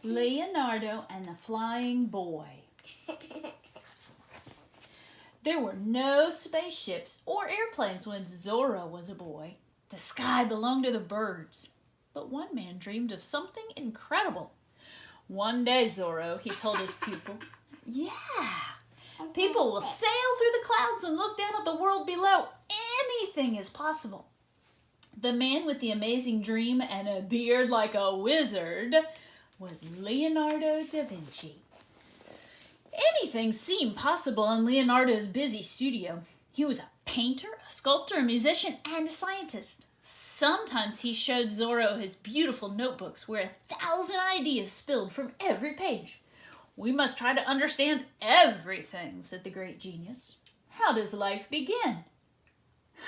Leonardo and the Flying Boy. There were no spaceships or airplanes when Zorro was a boy. The sky belonged to the birds. But one man dreamed of something incredible. One day, Zorro, he told his pupil, yeah, people will sail through the clouds and look down at the world below. Anything is possible. The man with the amazing dream and a beard like a wizard was Leonardo da Vinci. Anything seemed possible in Leonardo's busy studio. He was a painter, a sculptor, a musician, and a scientist. Sometimes he showed Zorro his beautiful notebooks where 1,000 ideas spilled from every page. We must try to understand everything, said the great genius. How does life begin?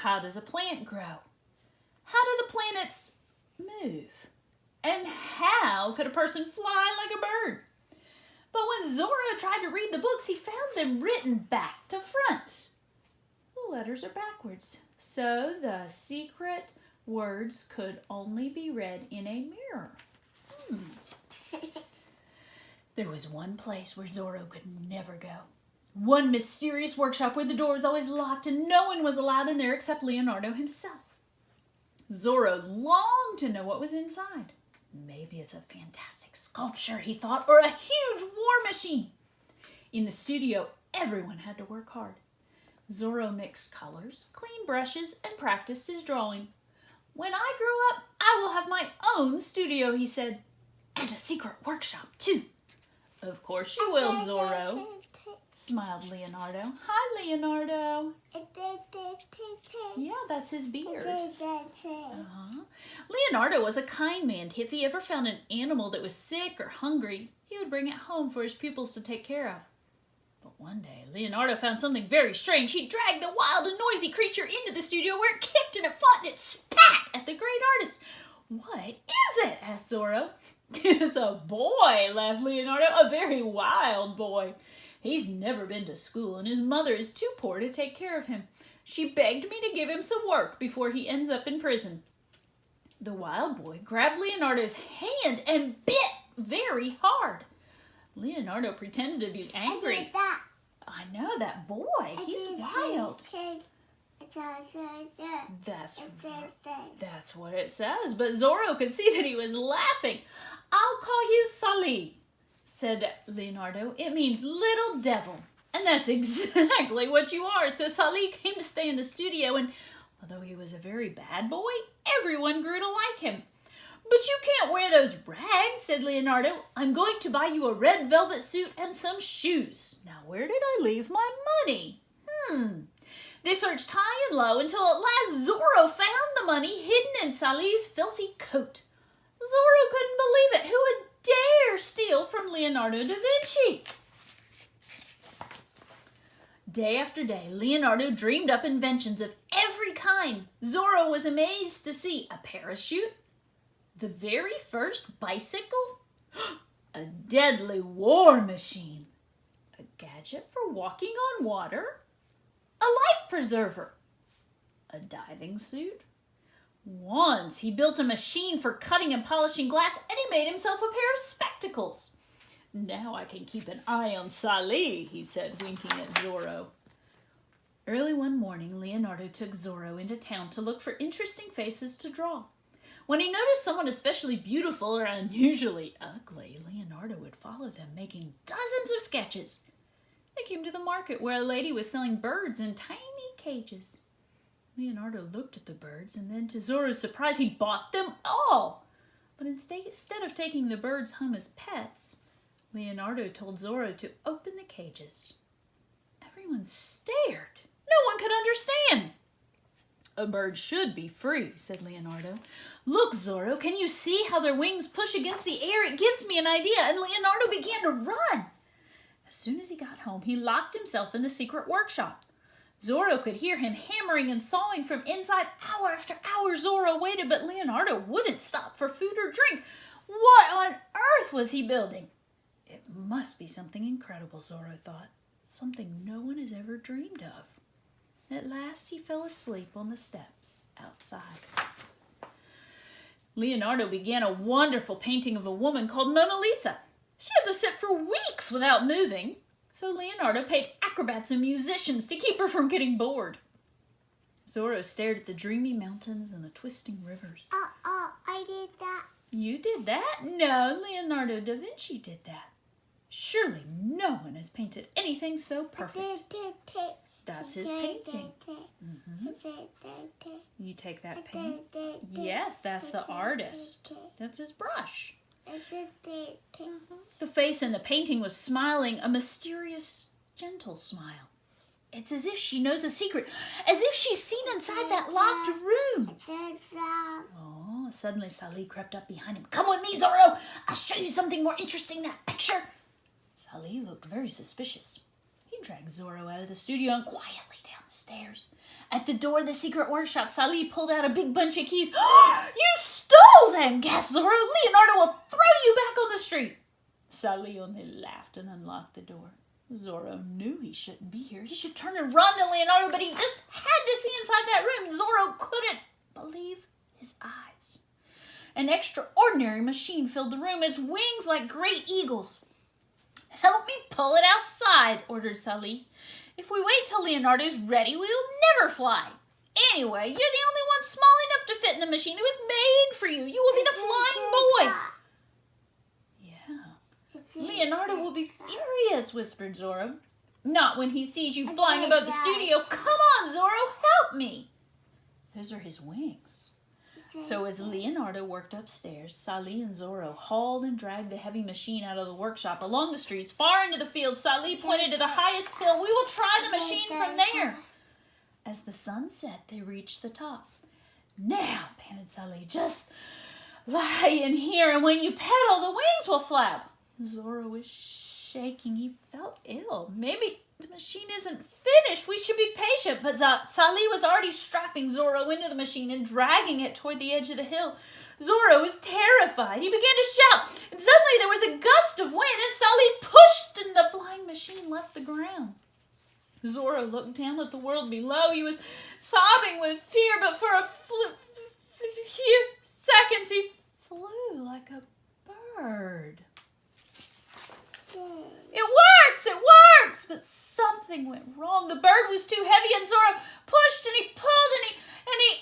How does a plant grow? How do the planets move? And how could a person fly like a bird? But when Zorro tried to read the books, he found them written back to front. The letters are backwards, so the secret words could only be read in a mirror. There was one place where Zorro could never go. One mysterious workshop where the door was always locked and no one was allowed in there except Leonardo himself. Zorro longed to know what was inside. Maybe it's a fantastic sculpture, he thought, or a huge war machine. In the studio, everyone had to work hard. Zorro mixed colors, cleaned brushes, and practiced his drawing. When I grow up, I will have my own studio, he said, and a secret workshop, too. Of course you will, Zorro, smiled Leonardo. Hi, Leonardo. Yeah, that's his beard. Leonardo was a kind man. If he ever found an animal that was sick or hungry, he would bring it home for his pupils to take care of. But one day, Leonardo found something very strange. He dragged the wild and noisy creature into the studio where it kicked and it fought and it spat at the great artist. What is it? Asked Zorro. It's a boy, laughed Leonardo, a very wild boy. He's never been to school and his mother is too poor to take care of him. She begged me to give him some work before he ends up in prison. The wild boy grabbed Leonardo's hand and bit very hard. Leonardo pretended to be angry. I know that boy. He's wild. That's what it says. But Zorro could see that he was laughing. I'll call you Sully, said Leonardo. It means little devil. And that's exactly what you are. So Sully came to stay in the studio, and although he was a very bad boy, everyone grew to like him. But you can't wear those rags, said Leonardo. I'm going to buy you a red velvet suit and some shoes. Now, where did I leave my money? They searched high and low until at last Zorro found the money hidden in Sully's filthy coat. Zorro couldn't believe it. Who would dare steal from Leonardo da Vinci? Day after day, Leonardo dreamed up inventions of every kind. Zorro was amazed to see a parachute, the very first bicycle, a deadly war machine, a gadget for walking on water, a life preserver, a diving suit. Once he built a machine for cutting and polishing glass, and he made himself a pair of spectacles. Now I can keep an eye on Sully, he said, winking at Zorro. Early one morning, Leonardo took Zorro into town to look for interesting faces to draw. When he noticed someone especially beautiful or unusually ugly, Leonardo would follow them, making dozens of sketches. They came to the market where a lady was selling birds in tiny cages. Leonardo looked at the birds, and then to Zorro's surprise, he bought them all. But instead of taking the birds home as pets, Leonardo told Zorro to open the cages. Everyone stared. No one could understand. A bird should be free, said Leonardo. Look, Zorro, can you see how their wings push against the air? It gives me an idea. And Leonardo began to run. As soon as he got home, he locked himself in the secret workshop. Zorro could hear him hammering and sawing from inside. Hour after hour, Zorro waited, but Leonardo wouldn't stop for food or drink. What on earth was he building? It must be something incredible, Zorro thought. Something no one has ever dreamed of. At last, he fell asleep on the steps outside. Leonardo began a wonderful painting of a woman called Mona Lisa. She had to sit for weeks without moving, so Leonardo paid acrobats and musicians to keep her from getting bored. Zorro stared at the dreamy mountains and the twisting rivers. I did that. You did that? No, Leonardo da Vinci did that. Surely no one has painted anything so perfect. That's his painting. You take that paint? Yes, that's the artist. That's his brush. The face in the painting was smiling, a mysterious, gentle smile. It's as if she knows a secret, as if she's seen inside that locked room. Oh, suddenly Sally crept up behind him. Come with me, Zorro. I'll show you something more interesting than that picture. Sally looked very suspicious. He dragged Zorro out of the studio and quietly down the stairs. At the door of the secret workshop, Sally pulled out a big bunch of keys. You stole them, gasped Zorro. Leonardo will throw you back on the street. Sally only laughed and unlocked the door. Zorro knew he shouldn't be here. He should turn and run to Leonardo, but he just had to see inside that room. Zorro couldn't believe his eyes. An extraordinary machine filled the room, its wings like great eagles. Help me pull it outside, ordered Sally. If we wait till Leonardo's ready, we will never fly. Anyway, you're the only one small enough to fit in the machine. It was made for you. You will be the flying boy. Leonardo will be furious, whispered Zorro. Not when he sees you flying above the studio. Come on, Zorro, help me. Those are his wings. So as Leonardo worked upstairs, Sally and Zorro hauled and dragged the heavy machine out of the workshop. Along the streets, far into the field, Sally pointed to the highest hill. We will try the machine from there. As the sun set, they reached the top. Now, panted Sally, just lie in here, and when you pedal, the wings will flap. Zorro was shaking. He felt ill. Maybe the machine isn't finished. We should be patient. But Sally was already strapping Zorro into the machine and dragging it toward the edge of the hill. Zorro was terrified. He began to shout, and suddenly there was a gust of wind, and Sally pushed, and the flying machine left the ground. Zorro looked down at the world below. He was sobbing with fear, but for a few seconds he flew like a bird. It works! But something went wrong. The bird was too heavy, and Zorro pushed, and he pulled, and he...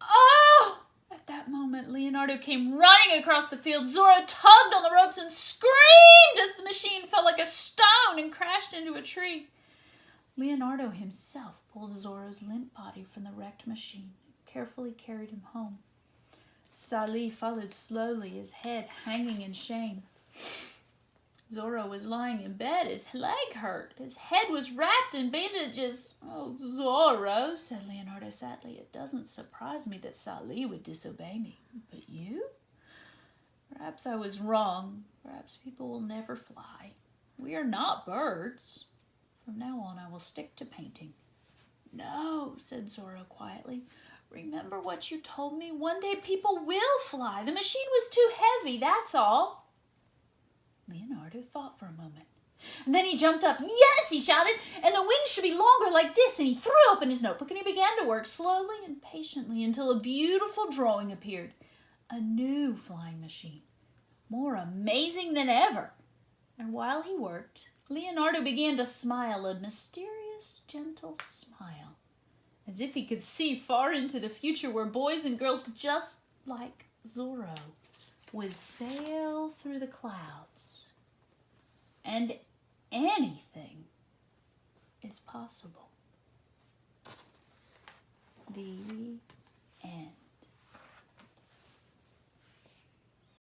Oh! At that moment, Leonardo came running across the field. Zorro tugged on the ropes and screamed as the machine fell like a stone and crashed into a tree. Leonardo himself pulled Zorro's limp body from the wrecked machine and carefully carried him home. Sally followed slowly, his head hanging in shame. Zorro was lying in bed. His leg hurt. His head was wrapped in bandages. Oh, Zorro, said Leonardo sadly, it doesn't surprise me that Sally would disobey me. But you? Perhaps I was wrong. Perhaps people will never fly. We are not birds. From now on, I will stick to painting. No, said Zorro quietly. Remember what you told me? One day people will fly. The machine was too heavy, that's all. Leonardo thought for a moment. And then he jumped up. Yes, he shouted, and the wings should be longer like this. And he threw open his notebook and he began to work slowly and patiently until a beautiful drawing appeared. A new flying machine, more amazing than ever. And while he worked, Leonardo began to smile, a mysterious, gentle smile, as if he could see far into the future where boys and girls just like Zorro would sail through the clouds. And anything is possible. The